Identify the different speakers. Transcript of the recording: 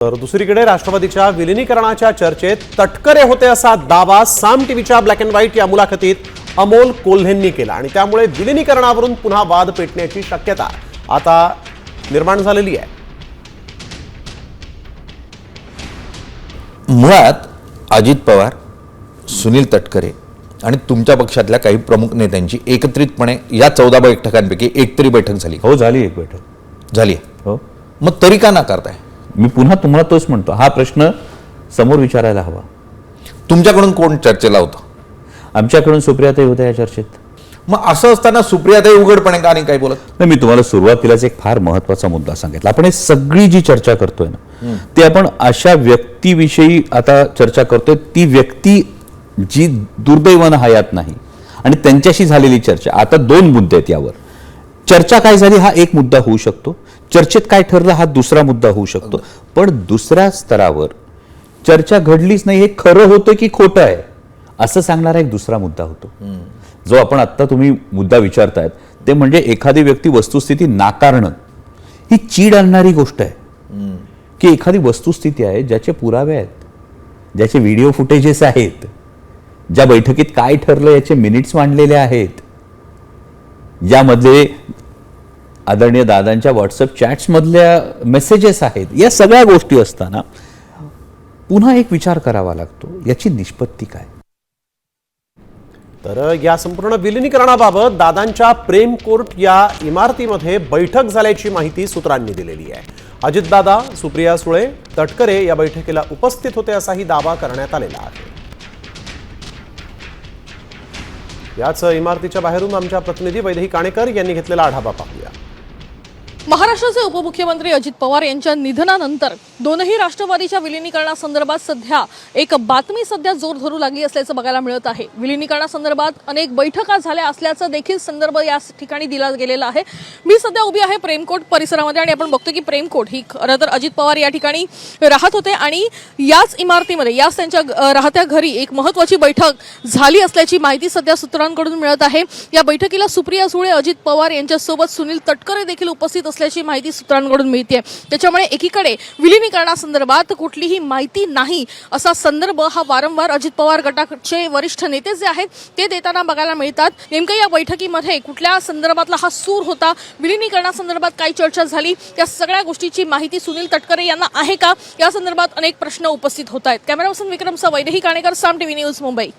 Speaker 1: तर दुसरीकडे राष्ट्रवादीच्या विलीनीकरणाच्या चर्चेत तटकरे होते असा दावा साम टीव्हीच्या ब्लॅक अँड व्हाईट या मुलाखतीत अमोल कोल्हेंनी केला आणि त्यामुळे विलीनीकरणावरून पुन्हा वाद पेटण्याची शक्यता आता निर्माण झालेली आहे।
Speaker 2: मुळात अजित पवार, सुनील तटकरे आणि तुमच्या पक्षातल्या काही प्रमुख नेत्यांची एकत्रितपणे या 14 बैठकांपैकी एक तरी बैठक झाली।
Speaker 3: हो, झाली एक बैठक
Speaker 2: झाली।
Speaker 3: हो,
Speaker 2: मग तरी का नाकारताय?
Speaker 3: मी पुन्हा तुम्हाला तोच म्हणतो, हा प्रश्न समोर विचारायला हवा।
Speaker 2: तुमच्याकडून कोण चर्चेला होतं?
Speaker 3: आमच्याकडून सुप्रियाताई होत्या या चर्चेत।
Speaker 2: मग असं असताना सुप्रियाताई उघडपणे का नाही काही बोलत?
Speaker 3: नाही, मी तुम्हाला सुरुवातीलाच एक फार महत्त्वाचा मुद्दा सांगितला। आपण हे सगळी जी चर्चा करतोय ना, ती आपण अशा व्यक्तीविषयी आता चर्चा करतोय, ती व्यक्ती जी दुर्दैवानं हयात नाही आणि त्यांच्याशी झालेली चर्चा। आता 2 मुद्दे आहेत यावर। चर्चा काय झाली हा एक मुद्दा होऊ शकतो, चर्चेत काय ठरलं हा दुसरा मुद्दा होऊ शकतो, पण दुसऱ्या स्तरावर चर्चा घडलीच नाही हे खरं होतं की खोटं आहे असं सांगणारा एक दुसरा मुद्दा होतो, जो आपण आत्ता तुम्ही मुद्दा विचारतायत ते म्हणजे एखादी व्यक्ती वस्तुस्थिती नाकारणं ही चीड आणणारी गोष्ट आहे की एखादी वस्तुस्थिती आहे ज्याचे पुरावे आहेत, ज्याचे व्हिडिओ फुटेजेस आहेत, ज्या बैठकीत काय ठरलं याचे मिनिट्स मांडलेले आहेत, ज्यामध्ये आदरणीय दादांच्या व्हॉट्सअप चॅट्स मधल्या मेसेजेस आहेत, या सगळ्या गोष्टी असताना पुन्हा एक विचार करावा लागतो, याची निष्पत्ती काय?
Speaker 1: तर या संपूर्ण विलीनीकरणाबाबत दादांच्या प्रेम कोर्ट या इमारतीमध्ये बैठक झाल्याची माहिती सूत्रांनी दिलेली आहे। अजितदादा, सुप्रिया सुळे, तटकरे या बैठकीला उपस्थित होते असाही दावा करण्यात आलेला आहे। याच इमारतीच्या बाहेरून आमच्या प्रतिनिधी वैदेही काणेकर यांनी घेतलेला आढावा पाहूया।
Speaker 4: महाराष्ट्राचे उपमुख्यमंत्री अजित पवार यांच्या निधनानंतर दोनही राष्ट्रवादीच्या विलीनीकरणासंदर्भात सध्या एक बातमी जोर धरू लागली असल्याचं बघायला मिळत आहे। विलीनीकरणासंदर्भात अनेक बैठका झाल्या असल्याचं देखील संदर्भ या ठिकाणी दिला गेलेला आहे। मी सध्या उभी आहे प्रेमकोट परिसरामध्ये आणि आपण बघतो की प्रेमकोट ही खरं तर अजित पवार या ठिकाणी राहत होते आणि याच इमारतीमध्ये याच त्यांच्या राहत्या घरी एक महत्त्वाची बैठक झाली असल्याची माहिती सध्या सूत्रांकडून मिळत आहे। या बैठकीला सुप्रिया सुळे, अजित पवार यांच्यासोबत सुनील तटकरे देखील उपस्थित असल्याची माहिती सूत्रांकडून मिळते। त्याच्यामुळे एकीकडे विलीनीकरणासंदर्भात कुठलीही माहिती नाही असा संदर्भ हा वारंवार अजित पवार गटाचे वरिष्ठ नेते जे आहेत ते देताना बघायला मिळतात। नेमकं या बैठकीमध्ये कुठल्या संदर्भातला हा सूर होता, विलीनीकरणासंदर्भात काय चर्चा झाली, या सगळ्या गोष्टीची माहिती सुनील तटकरे यांना आहे का, या संदर्भात अनेक प्रश्न उपस्थित होत आहेत। कॅमेरा पर्सन विक्रमसह वैदेही काणेकर, साम टीव्ही न्यूज, मुंबई।